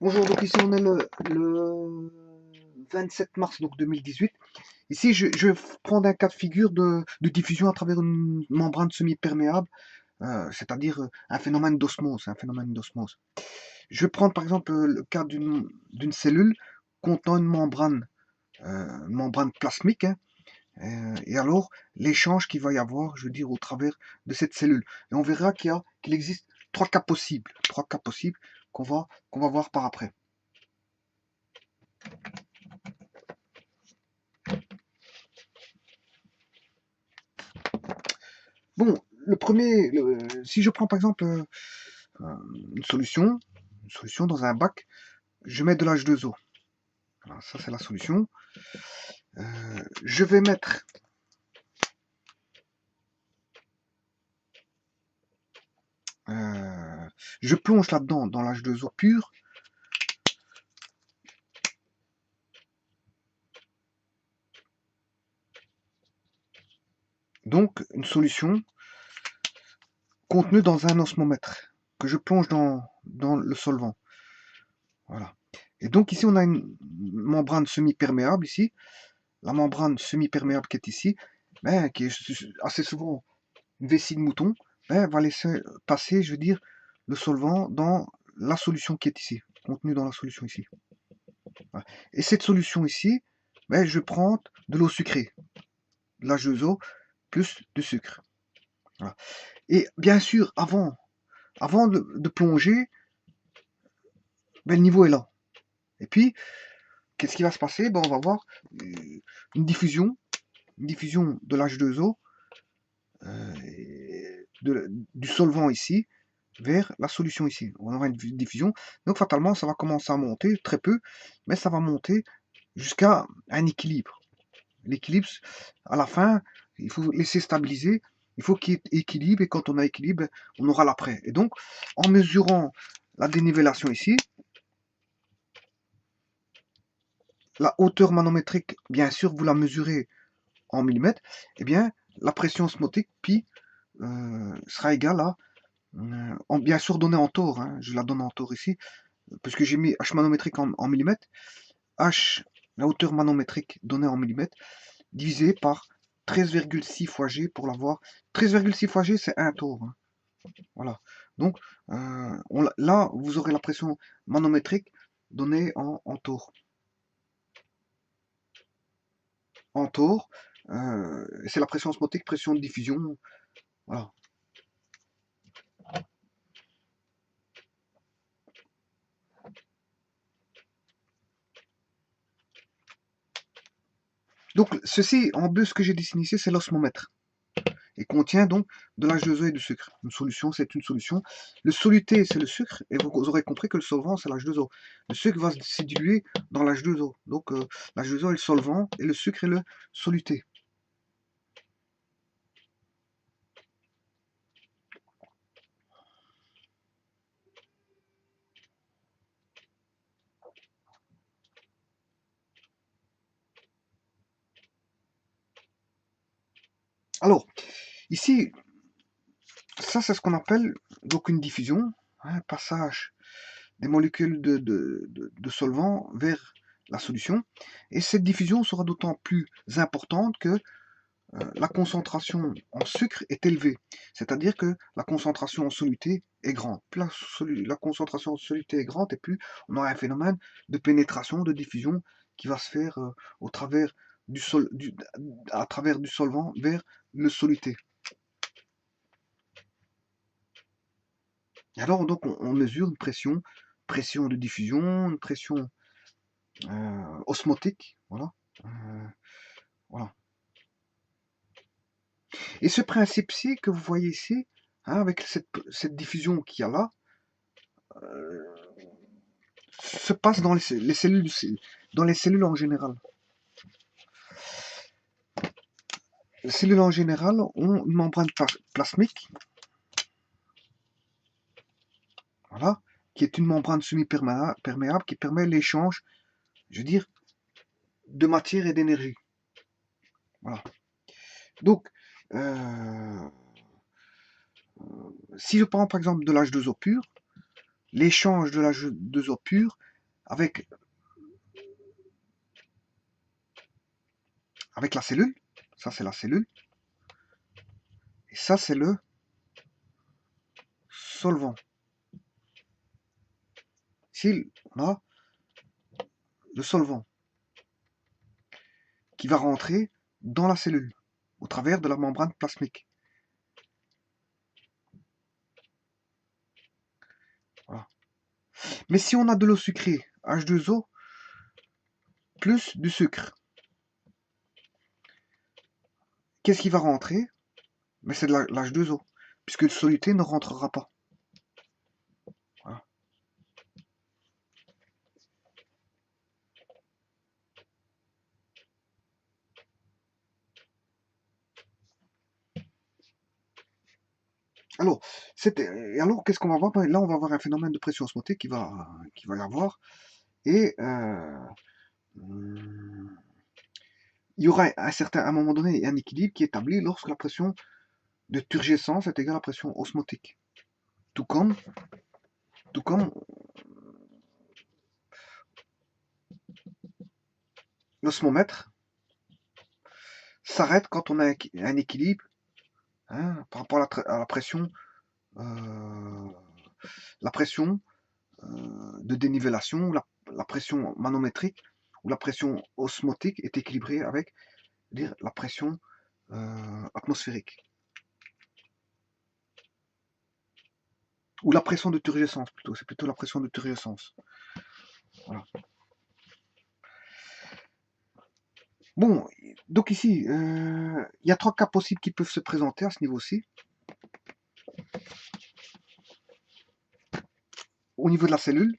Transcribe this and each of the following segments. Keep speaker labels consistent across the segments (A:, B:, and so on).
A: Bonjour, donc ici on est le 27 mars donc 2018. Ici je vais prendre un cas de figure de diffusion à travers une membrane semi-perméable, c'est-à-dire un phénomène d'osmose. Je vais prendre par exemple le cas d'une cellule contenant une membrane plasmique, hein, et alors l'échange qu'il va y avoir, je veux dire, au travers de cette cellule. Et on verra qu'il existe trois cas possibles qu'on va voir par après. Bon, si je prends par exemple une solution dans un bac, je mets de l'H2O. Voilà, ça c'est la solution. Je vais mettre je plonge là-dedans dans l'H2O pur. Donc une solution contenue dans un osmomètre que je plonge dans le solvant. Voilà. Et donc ici on a une membrane semi-perméable ici. La membrane semi-perméable qui est ici, qui est assez souvent une vessie de mouton, va laisser passer, je veux dire, le solvant dans la solution qui est ici, contenue dans la solution ici. Voilà. Et cette solution ici, je prends de l'eau sucrée, de l'H2O plus de sucre. Voilà. Et bien sûr, avant de plonger, le niveau est là. Et puis, qu'est-ce qui va se passer? On va voir une diffusion de l'H2O, du solvant ici, vers la solution ici. On aura une diffusion. Donc fatalement, ça va commencer à monter, très peu, mais ça va monter jusqu'à un équilibre. L'équilibre, à la fin, il faut laisser stabiliser, il faut qu'il y ait équilibre, et quand on a équilibre, on aura l'après. Et donc, en mesurant la dénivellation ici, la hauteur manométrique, bien sûr, vous la mesurez en millimètres, et bien, la pression osmotique, pi, sera égale à, bien sûr donnée en tore, hein, je la donne en tore ici, puisque j'ai mis H manométrique en millimètres, H, la hauteur manométrique donnée en millimètres, divisé par 13,6 fois G pour l'avoir. 13,6 fois G, c'est 1 tore. Hein. Voilà. Donc, là, vous aurez la pression manométrique donnée en tore. En tore, c'est la pression osmotique, pression de diffusion. Voilà. Donc, ceci, en bleu, ce que j'ai dessiné ici, c'est l'osmomètre. Et contient donc de l'H2O et du sucre. Une solution, c'est une solution. Le soluté, c'est le sucre, et vous aurez compris que le solvant, c'est l'H2O. Le sucre va se diluer dans l'H2O. Donc, l'H2O est le solvant, et le sucre est le soluté. Alors, ici, ça, c'est ce qu'on appelle donc une diffusion, un passage des molécules de solvant vers la solution. Et cette diffusion sera d'autant plus importante que la concentration en sucre est élevée. C'est-à-dire que la concentration en soluté est grande. Plus la concentration en soluté est grande, et plus on aura un phénomène de pénétration, de diffusion qui va se faire au travers à travers du solvant vers le soluté. Et alors donc on mesure une pression de diffusion, une pression osmotique, voilà. Voilà. Et ce principe-ci que vous voyez ici, hein, avec cette diffusion qu'il y a là, se passe dans les cellules en général. Les cellules en général ont une membrane plasmique, voilà, qui est une membrane semi-perméable qui permet l'échange, je veux dire, de matière et d'énergie. Voilà. Donc, si je prends par exemple de l'H2O pur, l'échange de l'H2O pur avec la cellule. Ça, c'est la cellule. Et ça, c'est le solvant. Ici, on a le solvant qui va rentrer dans la cellule au travers de la membrane plasmique. Voilà. Mais si on a de l'eau sucrée, H2O, plus du sucre, qu'est-ce qui va rentrer? Mais c'est de l'H2O, puisque le soluté ne rentrera pas. Voilà. Alors, qu'est-ce qu'on va voir? Là, on va avoir un phénomène de pression osmotique qui va y avoir. Et il y aura à un moment donné un équilibre qui est établi lorsque la pression de turgescence est égale à la pression osmotique. Tout comme l'osmomètre s'arrête quand on a un équilibre, hein, par rapport à la pression, de dénivellation, la pression manométrique ou la pression osmotique est équilibrée avec la pression atmosphérique. Ou la pression de turgescence plutôt, c'est plutôt la pression de turgescence. Voilà. Bon, donc ici, il y a 3 cas possibles qui peuvent se présenter à ce niveau-ci. Au niveau de la cellule,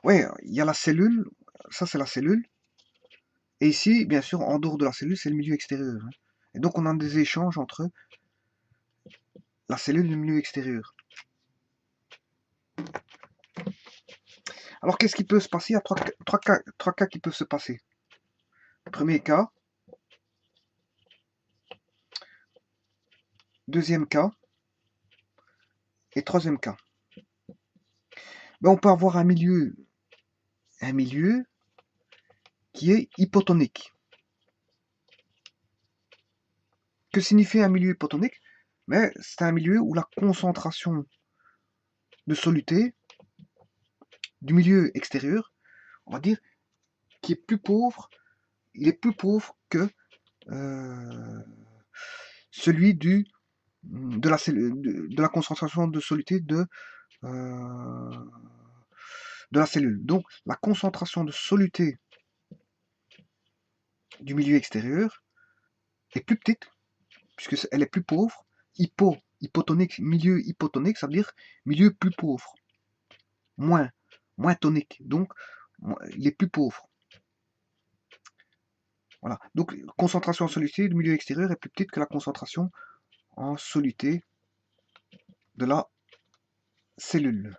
A: ouais, il y a la cellule, ça c'est la cellule. Et ici, bien sûr, en dehors de la cellule, c'est le milieu extérieur. Hein. Et donc on a des échanges entre la cellule et le milieu extérieur. Alors qu'est-ce qui peut se passer? Il y a trois cas qui peuvent se passer. Premier cas, deuxième cas et troisième cas. Ben, on peut avoir un milieu qui est hypotonique. Que signifie un milieu hypotonique? Mais c'est un milieu où la concentration de soluté du milieu extérieur, on va dire, qui est plus pauvre, il est plus pauvre que celui de la concentration de soluté de la cellule. Donc la concentration de soluté du milieu extérieur est plus petite, puisqu'elle est plus pauvre. Hypotonique, milieu hypotonique, ça veut dire milieu plus pauvre. Moins tonique, donc il est plus pauvre. Voilà. Donc concentration en soluté du milieu extérieur est plus petite que la concentration en soluté de la cellule.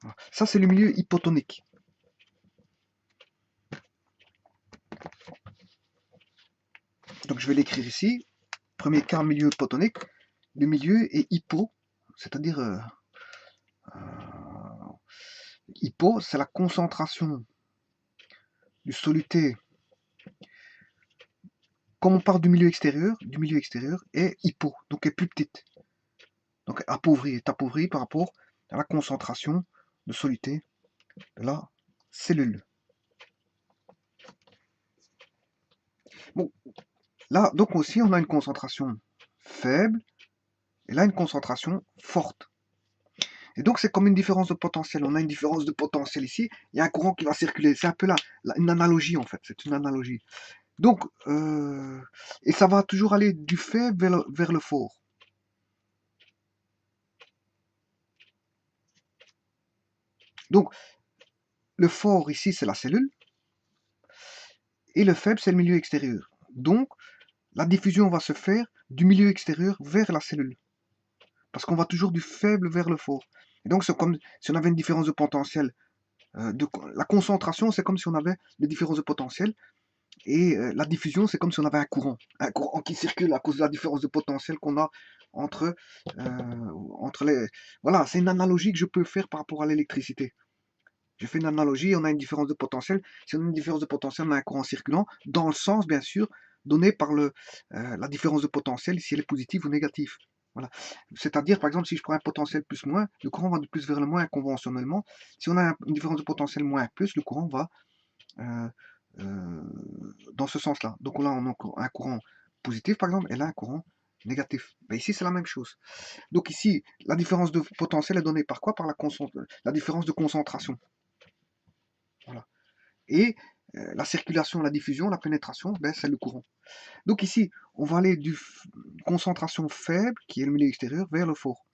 A: Voilà. Ça c'est le milieu hypotonique. Donc je vais l'écrire ici. Premier cas, milieu hypotonique. Le milieu est hypo, c'est-à-dire hypo, c'est la concentration du soluté. Comme on part du milieu extérieur est hypo, donc est plus petite. Donc est appauvri par rapport à la concentration de soluté de la cellule. Bon, là, donc aussi, on a une concentration faible, et là, une concentration forte. Et donc, c'est comme une différence de potentiel. On a une différence de potentiel ici, il y a un courant qui va circuler. C'est un peu une analogie, en fait. C'est une analogie. Donc, et ça va toujours aller du faible vers le fort. Donc, le fort ici, c'est la cellule, et le faible, c'est le milieu extérieur. Donc, la diffusion va se faire du milieu extérieur vers la cellule. Parce qu'on va toujours du faible vers le fort. Et donc, c'est comme si on avait une différence de potentiel. La concentration, c'est comme si on avait des différences de potentiel. Et la diffusion, c'est comme si on avait un courant qui circule à cause de la différence de potentiel qu'on a entre, entre les... Voilà, c'est une analogie que je peux faire par rapport à l'électricité. Je fais une analogie, on a une différence de potentiel. Si on a une différence de potentiel, on a un courant circulant, dans le sens, bien sûr, donné par la différence de potentiel, si elle est positive ou négative. Voilà. C'est-à-dire, par exemple, si je prends un potentiel plus-moins, le courant va de plus vers le moins conventionnellement. Si on a une différence de potentiel moins-plus, le courant va euh, euh, dans ce sens-là. Donc là, on a un courant positif, par exemple, et là, un courant négatif. Ben ici, c'est la même chose. Donc ici, la différence de potentiel est donnée par quoi? Par la différence de concentration. Voilà. Et la circulation, la diffusion, la pénétration, ben, c'est le courant. Donc ici, on va aller du concentration faible, qui est le milieu extérieur, vers le fort.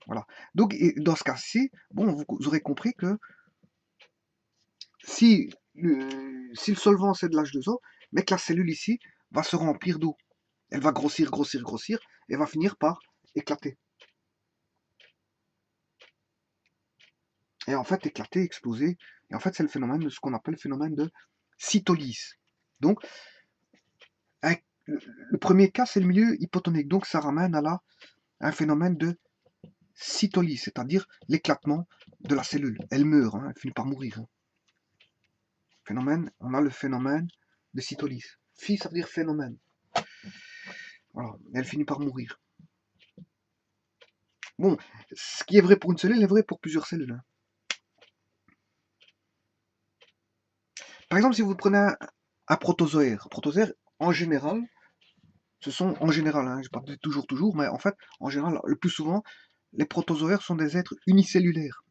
A: Voilà. Donc dans ce cas-ci, bon, vous aurez compris que si si le solvant c'est de l'H2O, mais que la cellule ici va se remplir d'eau. Elle va grossir, grossir, grossir, et va finir par éclater. Et en fait, éclater, exploser. Et en fait, c'est le phénomène de ce qu'on appelle le phénomène de cytolyse. Donc, le premier cas, c'est le milieu hypotonique. Donc, ça ramène à un phénomène de cytolyse, c'est-à-dire l'éclatement de la cellule. Elle meurt, hein, elle finit par mourir. Hein. Phénomène, on a le phénomène de cytolyse. Phi, ça veut dire phénomène. Voilà, elle finit par mourir. Bon, ce qui est vrai pour une cellule est vrai pour plusieurs cellules. Hein. Par exemple, si vous prenez un protozoaire, en général, ce sont, en général, hein, je parle de toujours, mais en fait, en général, le plus souvent, les protozoaires sont des êtres unicellulaires.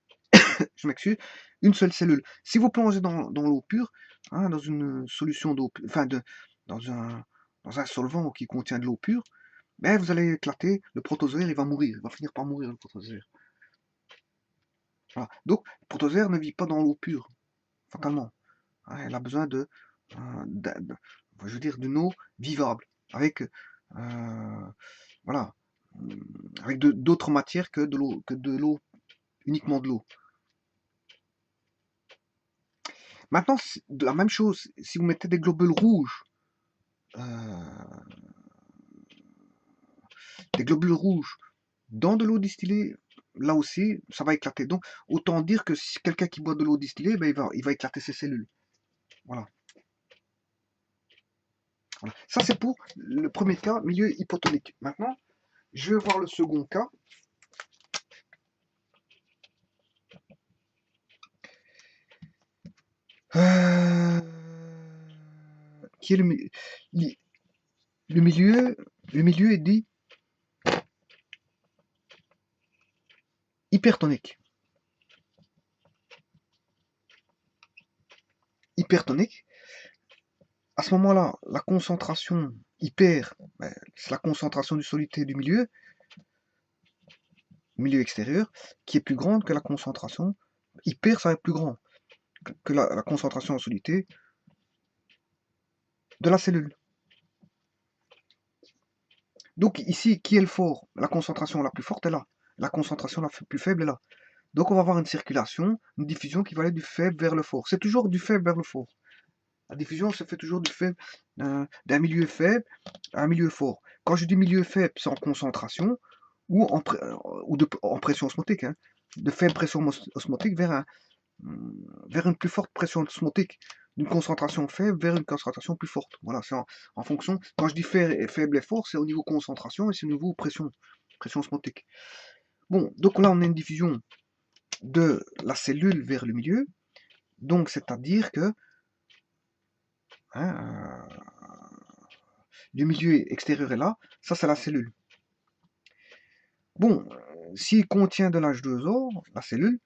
A: Je m'excuse, une seule cellule. Si vous plongez dans l'eau pure, hein, dans une solution d'eau, enfin, dans un solvant qui contient de l'eau pure, ben, vous allez éclater, le protozoaire, il va mourir, il va finir par mourir, le protozoaire. Voilà. Donc, le protozoaire ne vit pas dans l'eau pure, fatalement. Hein, elle a besoin je veux dire, d'une eau vivable, avec, voilà, avec d'autres matières que de l'eau, uniquement de l'eau. Maintenant, de la même chose, si vous mettez des globules rouges, dans de l'eau distillée, là aussi, ça va éclater. Donc, autant dire que si quelqu'un qui boit de l'eau distillée, ben, il va éclater ses cellules. Voilà. Voilà. Ça, c'est pour le premier cas, milieu hypotonique. Maintenant, je vais voir le second cas. Qui est le milieu est dit hypertonique. Hypertonique, à ce moment-là, la concentration hyper, ben, c'est la concentration du solité du milieu extérieur, qui est plus grande que la concentration hyper, ça va être plus grand que la concentration en solité de la cellule. Donc ici, qui est le fort? La concentration la plus forte est là. La concentration la plus faible est là. Donc on va avoir une circulation, une diffusion qui va aller du faible vers le fort. C'est toujours du faible vers le fort. La diffusion se fait toujours du faible, d'un milieu faible à un milieu fort. Quand je dis milieu faible, c'est en concentration ou en pression osmotique. Hein. De faible pression osmotique vers une plus forte pression osmotique. D'une concentration faible vers une concentration plus forte. Voilà, c'est en fonction. Quand je dis faible et fort, c'est au niveau concentration et c'est au niveau pression osmotique. Bon, donc là on a une diffusion de la cellule vers le milieu. Donc c'est-à-dire que hein, le milieu extérieur est là, ça c'est la cellule. Bon, s'il contient de l'H2O, la cellule,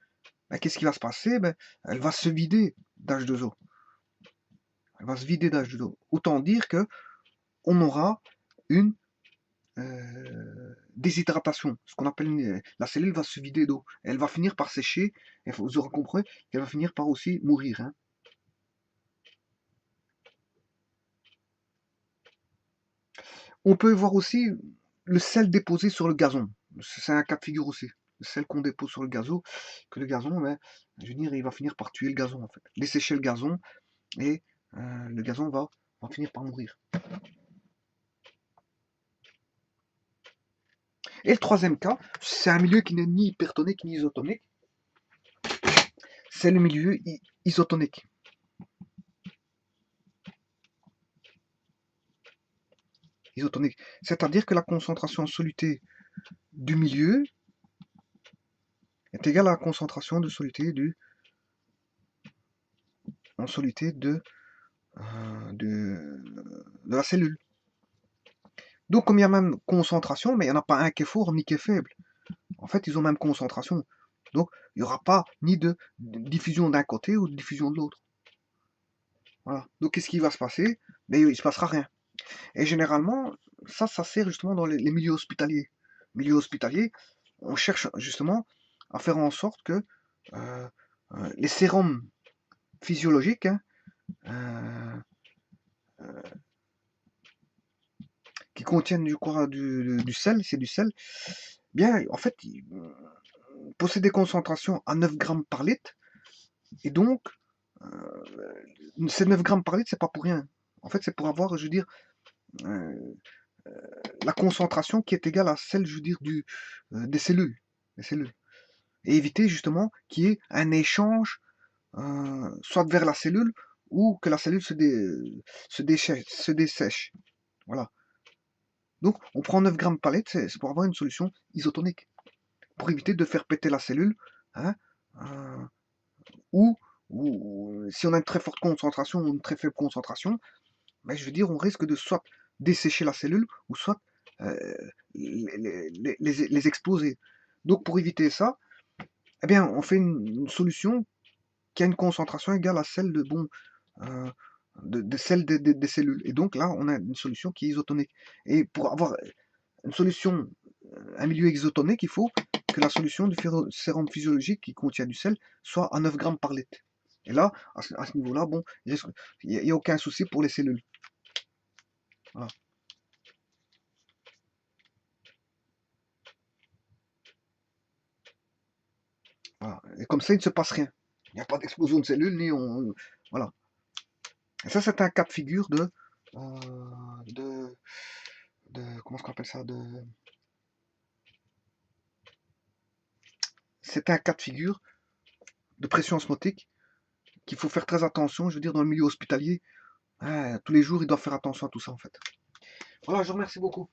A: ben, qu'est-ce qui va se passer? Ben, elle va se vider d'H2O. Elle va se vider d'H2O. Autant dire que on aura une déshydratation. Ce qu'on appelle la cellule va se vider d'eau. Elle va finir par sécher, et vous aurez compris qu'elle va finir par aussi mourir. Hein. On peut voir aussi le sel déposé sur le gazon. C'est un cas de figure aussi. Le sel qu'on dépose sur le gazon, que le gazon, ben, je veux dire, il va finir par tuer le gazon en fait. Dessécher le gazon et le gazon va finir par mourir. Et le troisième cas, c'est un milieu qui n'est ni hypertonique ni isotonique. C'est le milieu isotonique. Isotonique. C'est-à-dire que la concentration en soluté du milieu est égale à la concentration de soluté en soluté de la cellule. Donc, comme il y a même concentration, mais il n'y en a pas un qui est fort ni qui est faible. En fait, ils ont même concentration. Donc, il n'y aura pas ni de diffusion d'un côté ou de diffusion de l'autre. Voilà. Donc, qu'est-ce qui va se passer? Mais il ne se passera rien. Et généralement, ça sert justement dans les milieux hospitaliers. Milieux hospitaliers, on cherche justement à faire en sorte que les sérums physiologiques, hein, qui contiennent du sel, c'est du sel, bien, en fait, ils possèdent des concentrations à 9 grammes par litre, et donc, ces 9 grammes par litre, c'est pas pour rien. En fait, c'est pour avoir, je veux dire, la concentration qui est égale à celle, je veux dire, des cellules. Des cellules. Et éviter justement qu'il y ait un échange, soit vers la cellule, ou que la cellule se dessèche. Voilà. Donc, on prend 9 grammes par litre, c'est pour avoir une solution isotonique. Pour éviter de faire péter la cellule, hein, ou si on a une très forte concentration ou une très faible concentration, ben, je veux dire, on risque de soit dessécher la cellule, ou soit les exploser. Donc, pour éviter ça, eh bien, on fait une solution qui a une concentration égale à celle de celle des cellules. Et donc là, on a une solution qui est isotonique. Et pour avoir une solution, un milieu isotonique, il faut que la solution du sérum physiologique qui contient du sel soit à 9 grammes par litre. Et là, à ce niveau-là, bon, il n'y a aucun souci pour les cellules. Voilà. Voilà. Et comme ça, il ne se passe rien. Il n'y a pas d'explosion de cellules, ni on. Voilà. Et ça, c'est un cas de figure comment est-ce qu'on appelle ça, c'est un cas de figure de pression osmotique qu'il faut faire très attention, je veux dire, dans le milieu hospitalier. Tous les jours, ils doivent faire attention à tout ça, en fait. Voilà, je vous remercie beaucoup.